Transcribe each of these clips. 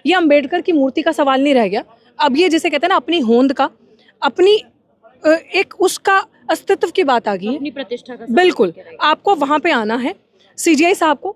ये अंबेडकर की मूर्ति का सवाल नहीं रह गया। अब ये जिसे कहते हैं ना अपनी होंद का, अपनी एक उसका अस्तित्व की बात आ गई है, अपनी प्रतिष्ठा का बिल्कुल। आपको वहाँ पे आना है, सीजीआई साहब को।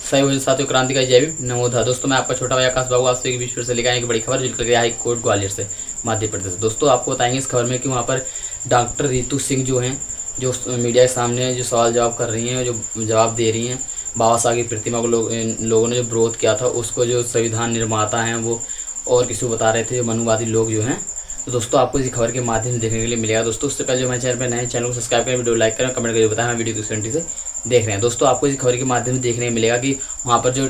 सही वजह साथियों, क्रांति का जय भीम, नमोधा। दोस्तों मैं आपका छोटा भाई आकाश बाबू आज एक विश्व से लेकर आए एक बड़ी खबर जो गया हाई कोर्ट ग्वालियर से मध्य प्रदेश। दोस्तों आपको बताएंगे इस खबर में कि वहाँ पर डॉक्टर रितु सिंह जो हैं, जो मीडिया के सामने जो सवाल जवाब कर रही हैं, जो जवाब दे रही हैं, बाबा साहब की प्रतिमा को लोगों ने जो विरोध किया था उसको जो संविधान निर्माता हैं वो और किसी को बता रहे थे, मनुवादी लोग जो हैं। तो दोस्तों आपको इस खबर के माध्यम से देखने के लिए मिलेगा। दोस्तों उससे पहले जो हमारे चैनल पर नए, चैनल को सब्सक्राइब करें, वीडियो लाइक करें, कमेंट करके बताएं हम वीडियो किस घंटे से देख रहे हैं। दोस्तों आपको इस खबर के माध्यम से देखने को मिलेगा कि वहाँ पर जो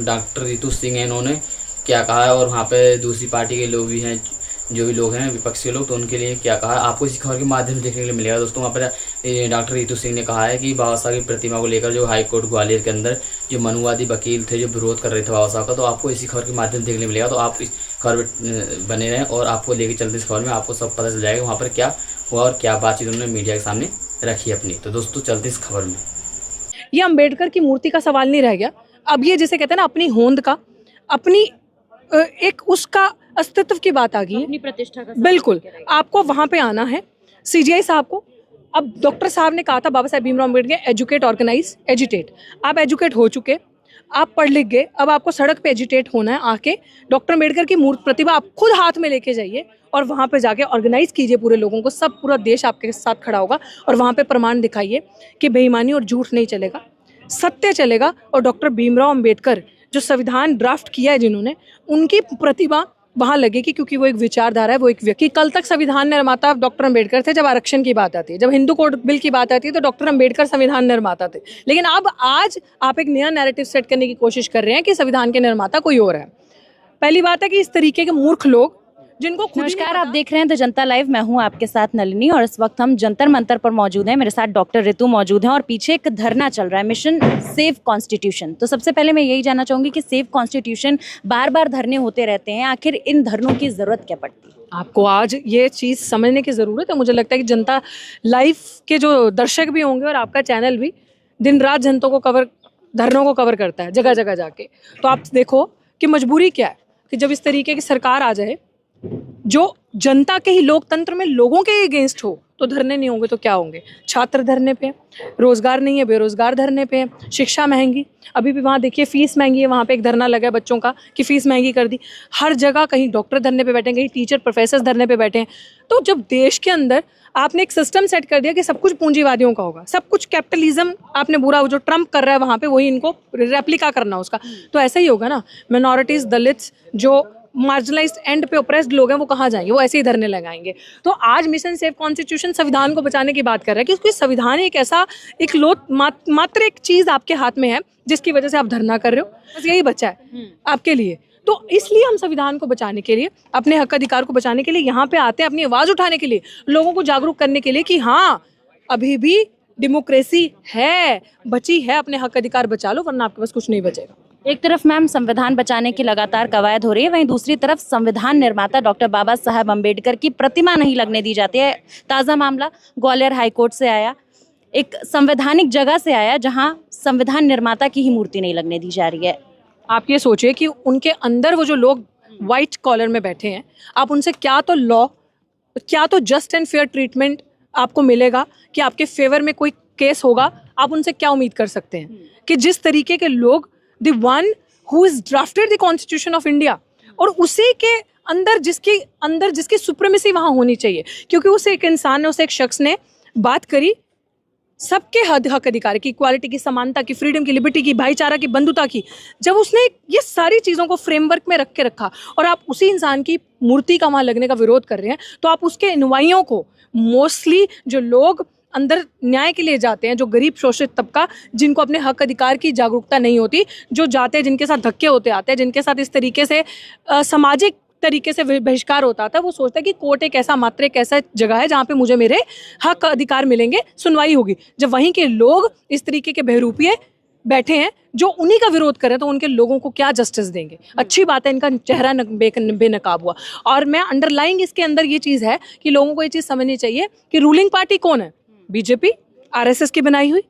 डॉक्टर रितु सिंह हैं, इन्होंने क्या कहा है और वहाँ पर दूसरी पार्टी के लोग भी हैं, जो भी लोग हैं विपक्ष के लोग, तो उनके लिए क्या कहा है आपको इस खबर के माध्यम से देखने के लिए मिलेगा। दोस्तों वहाँ पर डॉक्टर रितु सिंह ने कहा है कि बाबा साहब की प्रतिमा को लेकर जो हाई कोर्ट ग्वालियर के अंदर जो मनुवादी वकील थे जो विरोध कर रहे थे बाबा साहब का, तो आपको इसी खबर के माध्यम से देखने मिलेगा। तो आप इस खबर बने रहें और आपको लेकर चलते इस खबर में आपको सब पता चल जाएगा वहाँ पर क्या हुआ और क्या बातचीत उन्होंने मीडिया के सामने रखी अपनी। तो दोस्तों चलते इस खबर में। ये अंबेडकर की मूर्ति का सवाल नहीं रह गया। अब ये जिसे कहते हैं ना अपनी होंद का, अपनी एक उसका अस्तित्व की बात आ गई है, अपनी प्रतिष्ठा का बिल्कुल। आपको वहाँ पे आना है, सीजीआई साहब को। अब डॉक्टर साहब ने कहा था Baba Saheb Bhimrao Ambedkar educate, organise, agitate. आप एजुकेट हो चुके, आप पढ़ लिख गए, अब आपको सड़क पे एजिटेट होना है। आके डॉक्टर अम्बेडकर की मूर्ति प्रतिभा आप खुद हाथ में लेके जाइए और वहाँ पे जाके ऑर्गेनाइज कीजिए पूरे लोगों को। सब पूरा देश आपके साथ खड़ा होगा और वहाँ पे प्रमाण दिखाइए कि बेईमानी और झूठ नहीं चलेगा, सत्य चलेगा। और डॉक्टर भीमराव अम्बेडकर जो संविधान ड्राफ्ट किया है जिन्होंने, उनकी प्रतिभा वहाँ लगेगी, क्योंकि वो एक विचारधारा है, वो एक व्यक्ति। कल तक संविधान निर्माता डॉक्टर अम्बेडकर थे। जब आरक्षण की बात आती है, जब हिंदू कोड बिल की बात आती है, तो डॉक्टर अम्बेडकर संविधान निर्माता थे। लेकिन अब आज आप एक नया नैरेटिव सेट करने की कोशिश कर रहे हैं कि संविधान के निर्माता कोई और है। पहली बात है कि इस तरीके के मूर्ख लोग जिनको नमस्कार, आप देख रहे हैं द जनता लाइव। मैं हूं आपके साथ नलिनी और इस वक्त हम जंतर मंतर पर मौजूद हैं। मेरे साथ डॉक्टर रितु मौजूद हैं और पीछे एक धरना चल रहा है, मिशन सेव कॉन्स्टिट्यूशन। तो सबसे पहले मैं यही जानना चाहूंगी कि सेव कॉन्स्टिट्यूशन बार बार धरने होते रहते हैं, आखिर इन धरनों की जरूरत क्या पड़ती है? आपको आज ये चीज़ समझने की ज़रूरत है। मुझे लगता है कि जनता लाइव के जो दर्शक भी होंगे और आपका चैनल भी दिन रात जनता को धरनों को कवर करता है जगह जगह जाके। तो आप देखो कि मजबूरी क्या है कि जब इस तरीके की सरकार आ जाए जो जनता के ही लोकतंत्र में लोगों के अगेंस्ट हो, तो धरने नहीं होंगे तो क्या होंगे? छात्र धरने पे, रोजगार नहीं है, बेरोजगार धरने पे, शिक्षा महंगी। अभी भी वहाँ देखिए फीस महंगी है, वहाँ पे एक धरना लगा है बच्चों का कि फीस महंगी कर दी। हर जगह कहीं डॉक्टर धरने पे बैठे हैं, कहीं टीचर प्रोफेसर धरने पे बैठे हैं। तो जब देश के अंदर आपने एक सिस्टम सेट कर दिया कि सब कुछ पूंजीवादियों का होगा, सब कुछ कैपिटलिज्म आपने बुरा, जो ट्रम्प कर रहा है वहाँ पे वही इनको रेप्लिका करना उसका, तो ऐसा ही होगा ना। माइनॉरिटीज, दलित्स, जो मार्जिनलाइज्ड एंड पे ओप्रेस्ड लोग हैं वो कहाँ जाएंगे? वो ऐसे ही धरने लगाएंगे। तो आज मिशन सेव कॉन्स्टिट्यूशन संविधान को बचाने की बात कर रहा है, क्योंकि संविधान एक ऐसा एक मात्र एक चीज आपके हाथ में है जिसकी वजह से आप धरना कर रहे हो। बस यही बचा है आपके लिए। तो इसलिए हम संविधान को बचाने के लिए, अपने हक अधिकार को बचाने के लिए यहाँ पे आते हैं, अपनी आवाज उठाने के लिए, लोगों को जागरूक करने के लिए कि हाँ अभी भी डेमोक्रेसी है, बची है, अपने हक अधिकार बचा लो वरना आपके पास कुछ नहीं बचेगा। एक तरफ मैम संविधान बचाने की लगातार कवायद हो रही है, वहीं दूसरी तरफ संविधान निर्माता डॉक्टर बाबा साहब अम्बेडकर की प्रतिमा नहीं लगने दी जाती है। ताज़ा मामला ग्वालियर हाईकोर्ट से आया, एक संवैधानिक जगह से आया जहां संविधान निर्माता की ही मूर्ति नहीं लगने दी जा रही है। आप ये सोचिए कि उनके अंदर वो जो लोग वाइट कॉलर में बैठे हैं, आप उनसे क्या तो लॉ, क्या तो जस्ट एंड फेयर ट्रीटमेंट आपको मिलेगा कि आपके फेवर में कोई केस होगा, आप उनसे क्या उम्मीद कर सकते हैं? कि जिस तरीके के लोग The one who is drafted the Constitution of India, और उसी के अंदर जिसकी सुप्रीमेसी वहाँ होनी चाहिए, क्योंकि उस एक इंसान ने, उस एक शख्स ने बात करी सबके हक अधिकार की, इक्वालिटी की, समानता की, फ्रीडम की, लिबर्टी की, भाईचारा की, बंधुता की। जब उसने ये सारी चीज़ों को फ्रेमवर्क में रख के रखा और आप उसी इंसान की मूर्ति का वहाँ लगने का विरोध कर रहे हैं, तो आप उसके अनुयायियों को, मोस्टली जो लोग अंदर न्याय के लिए जाते हैं, जो गरीब शोषित तबका, जिनको अपने हक अधिकार की जागरूकता नहीं होती, जो जाते हैं, जिनके साथ धक्के होते आते हैं, जिनके साथ इस तरीके से सामाजिक तरीके से बहिष्कार होता था, वो सोचता है कि कोर्ट एक ऐसा मात्र एक ऐसा जगह है जहाँ पे मुझे मेरे हक अधिकार मिलेंगे, सुनवाई होगी। जब वहीं के लोग इस तरीके के बहरूपिये बैठे हैं जो उन्हीं का विरोध कर रहे हैं, तो उनके लोगों को क्या जस्टिस देंगे? अच्छी बात है इनका चेहरा बेनकाब हुआ। और मैं अंडरलाइंग इसके अंदर ये चीज़ है कि लोगों को ये चीज़ समझनी चाहिए कि रूलिंग पार्टी कौन है? बीजेपी, आरएसएस की बनाई हुई।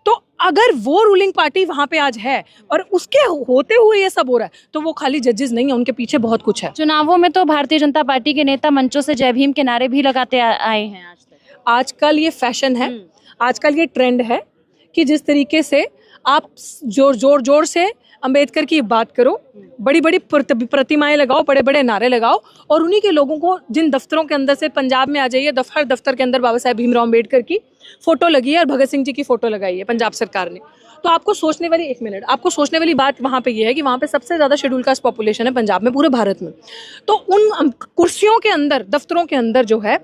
तो अगर वो रूलिंग पार्टी वहां पे आज है और उसके होते हुए ये सब हो रहा है, तो वो खाली जजेस नहीं है, उनके पीछे बहुत कुछ है। चुनावों में तो भारतीय जनता पार्टी के नेता मंचों से जय भीम के नारे भी लगाते आए हैं आज तक। आजकल ये फैशन है, आजकल ये ट्रेंड है कि जिस तरीके से आप जोर से अंबेडकर की बात करो, बड़ी बड़ी प्रतिमाएं लगाओ, बड़े बड़े नारे लगाओ, और उन्हीं के लोगों को जिन दफ्तरों के अंदर से पंजाब में आ जाइए, हर दफ्तर के अंदर बाबा साहेब भीमराव अंबेडकर की फोटो लगी है और भगत सिंह जी की फोटो लगाई है पंजाब सरकार ने। तो आपको सोचने वाली, एक मिनट, आपको सोचने वाली बात वहाँ पे ये है कि वहाँ पे सबसे ज़्यादा शेड्यूल कास्ट पॉपुलेशन है पंजाब में, पूरे भारत में। तो उन कुर्सियों के अंदर, दफ्तरों के अंदर जो है,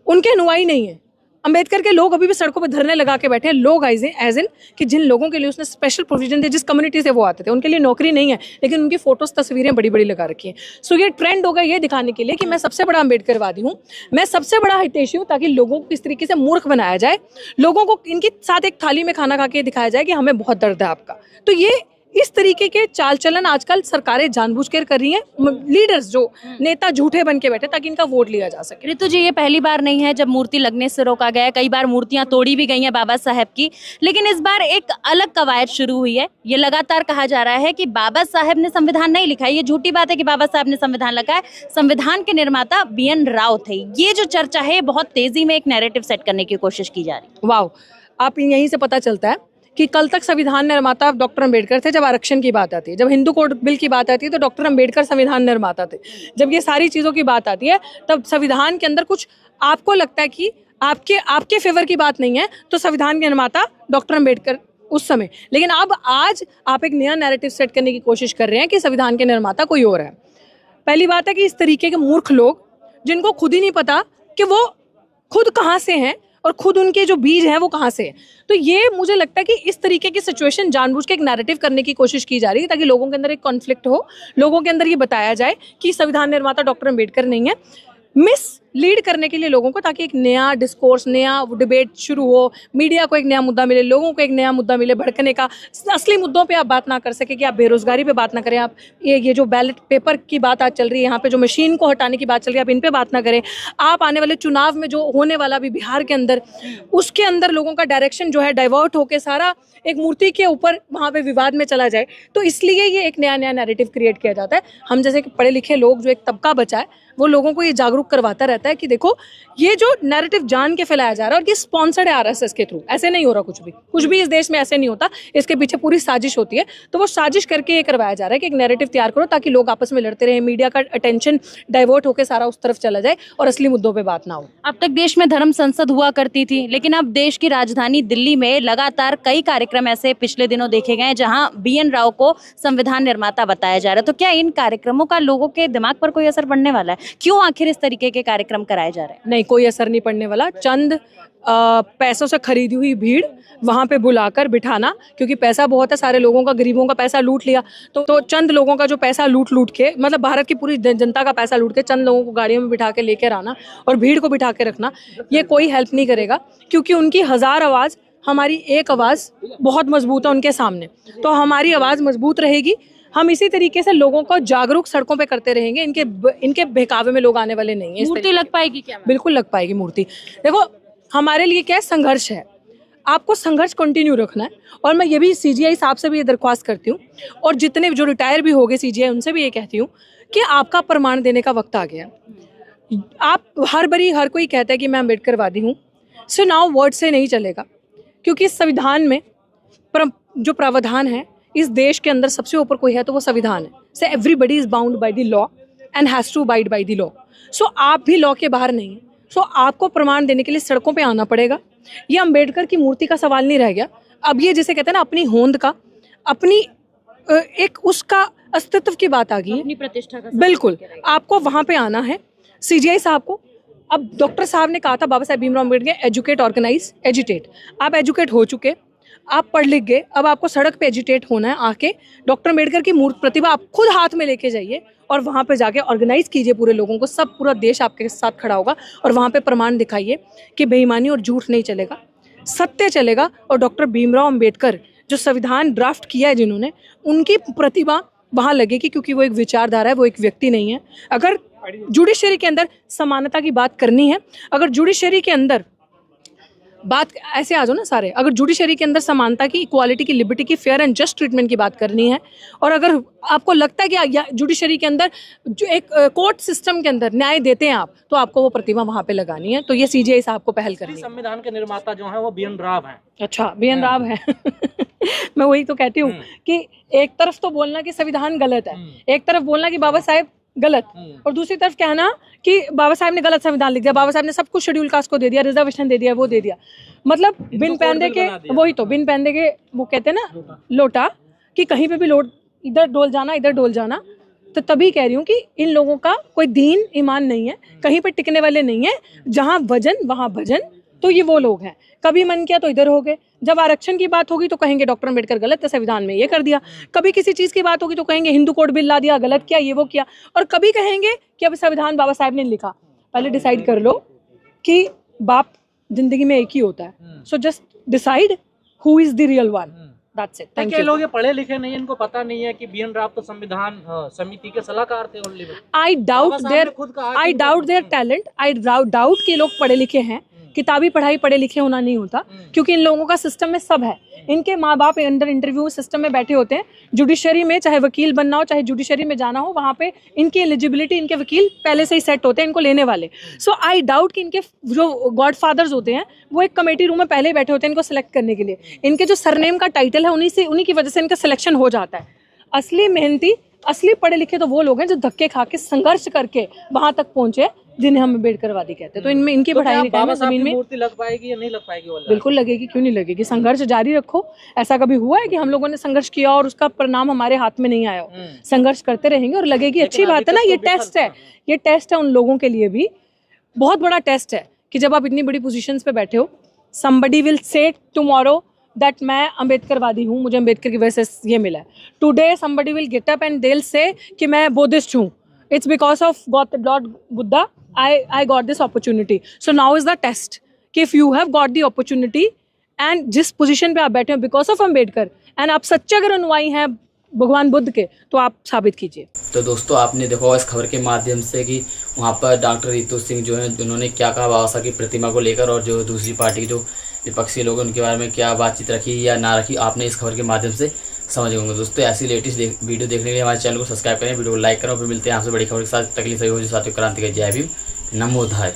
उनकी अनुयायी नहीं है। अंबेडकर के लोग अभी भी सड़कों पर धरने लगा के बैठे हैं, लोग एज इन कि जिन लोगों के लिए उसने स्पेशल प्रोविजन दिए, जिस कम्युनिटी से वो आते थे, उनके लिए नौकरी नहीं है, लेकिन उनकी फोटोज, तस्वीरें बड़ी बड़ी लगा रखी हैं। सो ये ट्रेंड होगा ये दिखाने के लिए कि मैं सबसे बड़ा अंबेडकरवादी हूँ, मैं सबसे बड़ा हितैषी हूँ, ताकि लोगों को इस तरीके से मूर्ख बनाया जाए, लोगों को इनके साथ एक थाली में खाना खा के दिखाया जाए कि हमें बहुत दर्द है आपका। तो ये इस तरीके के चाल चलन आजकल सरकारें जानबूझकर कर रही हैं, लीडर्स जो नेता झूठे बन के बैठे ताकि इनका वोट लिया जा सके। ऋतु जी, ये पहली बार नहीं है जब मूर्ति लगने से रोका गया है, कई बार मूर्तियां तोड़ी भी गई हैं बाबा साहेब की, लेकिन इस बार एक अलग कवायद शुरू हुई है। ये लगातार कहा जा रहा है कि बाबा साहेब ने संविधान नहीं लिखा है। ये झूठी बात है कि बाबा साहेब ने संविधान लिखा है, संविधान के निर्माता BN राव थे। ये जो चर्चा है, बहुत तेजी में एक नैरेटिव सेट करने की कोशिश की जा रही है। वाह, आप यहीं से पता चलता है कि कल तक संविधान निर्माता डॉक्टर अंबेडकर थे। जब आरक्षण की बात आती है, जब हिंदू कोड बिल की बात आती है, तो डॉक्टर अंबेडकर संविधान निर्माता थे। जब ये सारी चीज़ों की बात आती है, तब संविधान के अंदर कुछ आपको लगता है कि आपके फेवर की बात नहीं है, तो संविधान के निर्माता डॉक्टर अंबेडकर उस समय। लेकिन अब आज आप एक नया नैरेटिव सेट करने की कोशिश कर रहे हैं कि संविधान के निर्माता कोई और है। पहली बात है कि इस तरीके के मूर्ख लोग, जिनको खुद ही नहीं पता कि वो खुद कहाँ से हैं और खुद उनके जो बीज हैं वो कहाँ से है, तो ये मुझे लगता है कि इस तरीके की सिचुएशन जानबूझ के एक नैरेटिव करने की कोशिश की जा रही है, ताकि लोगों के अंदर एक कॉन्फ्लिक्ट हो, लोगों के अंदर ये बताया जाए कि संविधान निर्माता डॉक्टर अंबेडकर नहीं है, लीड करने के लिए लोगों को, ताकि एक नया डिस्कोर्स, नया डिबेट शुरू हो, मीडिया को एक नया मुद्दा मिले, लोगों को एक नया मुद्दा मिले भड़कने का। असली मुद्दों पे आप बात ना कर सके, कि आप बेरोजगारी पे बात ना करें, आप ये जो बैलेट पेपर की बात आज चल रही है, यहाँ पे जो मशीन को हटाने की बात चल रही है, आप इन पे बात ना करें। आप आने वाले चुनाव में जो होने वाला भी बिहार के अंदर, उसके अंदर लोगों का डायरेक्शन जो है डाइवर्ट होकर सारा एक मूर्ति के ऊपर वहाँ पे विवाद में चला जाए, तो इसलिए ये एक नया नैरेटिव क्रिएट किया जाता है। हम जैसे कि पढ़े लिखे लोग, जो एक तबका बचा है, वो लोगों को ये जागरूक करवाता रहता है कि देखो, ये जो नैरेटिव जान के फैलाया जा रहा है, और ये स्पॉन्सर्ड है RSS के थ्रू। ऐसे नहीं हो रहा, कुछ भी इस देश में ऐसे नहीं होता, इसके पीछे पूरी साजिश होती है। तो वो साजिश करके ये करवाया जा रहा है कि एक नैरेटिव तैयार करो, ताकि लोग आपस में लड़ते रहे, मीडिया का अटेंशन डाइवर्ट होकर सारा उस तरफ चला जाए और असली मुद्दों पर बात ना हो। अब तक देश में धर्म संसद हुआ करती थी, लेकिन अब देश की राजधानी दिल्ली में लगातार कई कार्यक्रम ऐसे पिछले दिनों देखे गए जहां BN राव को संविधान निर्माता बताया जा रहा है। तो क्या इन कार्यक्रमों का लोगों के दिमाग पर कोई असर पड़ने वाला है? क्यों आखिर इस तरीके के कार्यक्रम कराए जा रहे हैं? नहीं, कोई असर नहीं पड़ने वाला। चंद पैसों से खरीदी हुई भीड़ वहाँ पे बुलाकर बिठाना, क्योंकि पैसा बहुत है, सारे लोगों का, गरीबों का पैसा लूट लिया, तो चंद लोगों का जो पैसा लूट के, मतलब भारत की पूरी जनता का पैसा लूट के चंद लोगों को गाड़ियों में बिठा के लेकर आना और भीड़ को बिठा के रखना, ये कोई हेल्प नहीं करेगा। क्योंकि उनकी 1000 आवाज़, हमारी एक आवाज़ बहुत मजबूत है उनके सामने। तो हमारी आवाज़ मजबूत रहेगी, हम इसी तरीके से लोगों को जागरूक सड़कों पे करते रहेंगे। इनके बहकावे में लोग आने वाले नहीं है। मूर्ति लग पाएगी क्या? बिल्कुल लग पाएगी मूर्ति। देखो, हमारे लिए क्या है, संघर्ष है, आपको संघर्ष कंटिन्यू रखना है। और मैं ये भी CGI साहब से भी ये दरख्वास्त करती हूँ, और जितने जो रिटायर भी हो गए CGI, उनसे भी ये कहती हूँ कि आपका प्रमाण देने का वक्त आ गया। आप हर कोई कहता है कि मैं अम्बेडकरवादी हूँ, सो नाउ वर्ड से नहीं चलेगा, क्योंकि इस संविधान में जो प्रावधान है, इस देश के अंदर सबसे ऊपर कोई है तो वो संविधान है। So everybody is bound by the law and has to abide by the law. So आप भी लॉ के बाहर नहीं हैं। सो आपको प्रमाण देने के लिए सड़कों पे आना पड़ेगा। ये अंबेडकर की मूर्ति का सवाल नहीं रह गया। अब ये जिसे कहते हैं ना, अपनी होंद का, अपनी एक उसका अस्तित्व की बात आ गई, अपनी प्रतिष्ठा का। बिल्कुल, आपको वहाँ पे आना है। CGI साहब को, अब डॉक्टर साहब ने कहा था, Baba Saheb Bhimrao Ambedkar, educate, organise, agitate. आप एजुकेट हो चुके, आप पढ़ लिख गए, अब आपको सड़क पे एजिटेट होना है। आके डॉक्टर अम्बेडकर की मूर्ति प्रतिभा आप खुद हाथ में लेके जाइए और वहाँ पे जाके ऑर्गेनाइज कीजिए पूरे लोगों को। सब पूरा देश आपके साथ खड़ा होगा और वहाँ पे प्रमाण दिखाइए कि बेईमानी और झूठ नहीं चलेगा, सत्य चलेगा। और डॉक्टर भीमराव अम्बेडकर जो संविधान ड्राफ्ट किया है जिन्होंने, उनकी प्रतिभा वहाँ लगेगी, क्योंकि वो एक विचारधारा है, वो एक व्यक्ति नहीं है। अगर जुडिशरी के अंदर समानता की बात करनी है, अगर जुडिशरी के अंदर बात ऐसे आ जाओ ना सारे, अगर जुडिशरी के अंदर समानता की, इक्वालिटी की, लिबर्टी की, फेयर एंड जस्ट ट्रीटमेंट की बात करनी है, और अगर आपको लगता है कि जुडिशरी के अंदर जो एक कोर्ट सिस्टम के अंदर न्याय देते हैं आप, तो आपको वो प्रतिमा वहां पे लगानी है। तो ये सीजीआई साहब को पहल करनी है। संविधान के निर्माता जो है वो BN राव हैं। अच्छा, BN राव है। मैं वही तो कहती हूँ कि एक तरफ तो बोलना कि संविधान गलत है, एक तरफ बोलना कि बाबा साहेब गलत, और दूसरी तरफ कहना कि बाबा साहब ने गलत संविधान लिख दिया, बाबा साहब ने सब कुछ शेड्यूल कास्ट को दे दिया, रिजर्वेशन दे दिया, वो दे दिया। मतलब बिन पहनने के, वही तो बिन पहनने के वो कहते हैं ना लोटा, कि कहीं पे भी लोट, इधर डोल जाना, इधर डोल जाना। तो तभी कह रही हूँ कि इन लोगों का कोई दीन ईमान नहीं है, कहीं पे टिकने वाले नहीं है। जहाँ वजन वहाँ भजन, तो ये वो लोग हैं। कभी मन किया तो इधर हो गए, जब आरक्षण की बात होगी तो कहेंगे डॉक्टर अम्बेडकर गलत है, संविधान में ये कर दिया। कभी किसी चीज़ की बात होगी तो कहेंगे हिंदू कोड बिल ला दिया, गलत किया, ये वो किया। और कभी कहेंगे कि अब संविधान बाबा साहब ने लिखा। पहले डिसाइड कर लो कि बाप जिंदगी में एक ही होता है। So just decide who is the real one. That's it. Thank कई यू। लोग ये पढ़े लिखे नहीं है, इनको पता नहीं है कि BN राव तो संविधान समिति के सलाहकार थे only. I doubt their talent. I doubt कि लोग पढ़े लिखे हैं। किताबी पढ़ाई पढ़े लिखे होना नहीं होता, क्योंकि इन लोगों का सिस्टम में सब है। इनके माँ बाप अंडर इंटरव्यू सिस्टम में बैठे होते हैं। जुडिशरी में चाहे वकील बनना हो, चाहे जुडिशरी में जाना हो, वहाँ पे इनकी एलिजिबिलिटी, इनके वकील पहले से ही सेट होते हैं इनको लेने वाले। सो आई डाउट कि इनके जो गॉड फादर्स होते हैं वो एक कमेटी रूम में पहले ही बैठे होते हैं इनको सेलेक्ट करने के लिए। इनके जो सरनेम का टाइटल है उन्हीं की वजह से इनका सिलेक्शन हो जाता है। असली मेहनती, असली पढ़े लिखे तो वो लोग हैं जो धक्के खा के संघर्ष करके वहां तक पहुंचे, जिन्हें हम अम्बेडकरवादी कहते हैं। तो इनमें इनकी पढ़ाई लिखाई में जमीन में मूर्ति लग पाएगी या नहीं लग पाएगी? बिल्कुल लगेगी, क्यों नहीं लगेगी। संघर्ष जारी रखो। ऐसा कभी हुआ है कि हम लोगों ने संघर्ष किया और उसका परिणाम हमारे हाथ में नहीं आया हो? संघर्ष करते रहेंगे और लगेगी। अच्छी बात है ना, ये टेस्ट है। ये टेस्ट है उन लोगों के लिए भी, बहुत बड़ा टेस्ट है कि जब आप इतनी बड़ी पोजीशंस पे बैठे हो, somebody will say tomorrow that मैं अम्बेडकरवादी हूँ, मुझे अम्बेडकर की वजह से ये मिला है। Today somebody will get up and they'll say कि मैं बुद्धिस्ट हूँ, it's because of Lord Buddha I got this opportunity. So now is the test कि if you have got the opportunity and जिस पोजीशन पे आप बैठे हो because of Ambedkar, and आप सच्चे अगर अनुयायी हैं भगवान बुद्ध के, तो आप साबित कीजिए। तो दोस्तों आपने देखा इस खबर के माध्यम से कि वहाँ पर डॉक्टर रितु सिंह जो हैं उन्होंने क्या कहा बाबा साहब की प्रतिमा को लेकर, और जो दूसरी पार्टी के जो विपक्षी लोग हैं उनके बारे में क्या बातचीत रखी या ना रखी, आपने इस खबर के माध्यम से समझ होंगे। दोस्तों ऐसी लेटेस्ट वीडियो देखने के लिए हमारे चैनल को सब्सक्राइब करें, वीडियो को लाइक करें, और फिर मिलते हैं आपसे बड़ी खबर के साथ। तकलीफ सही हो जो साथियों, क्रांति का जय भीम, नमो बुद्धाय।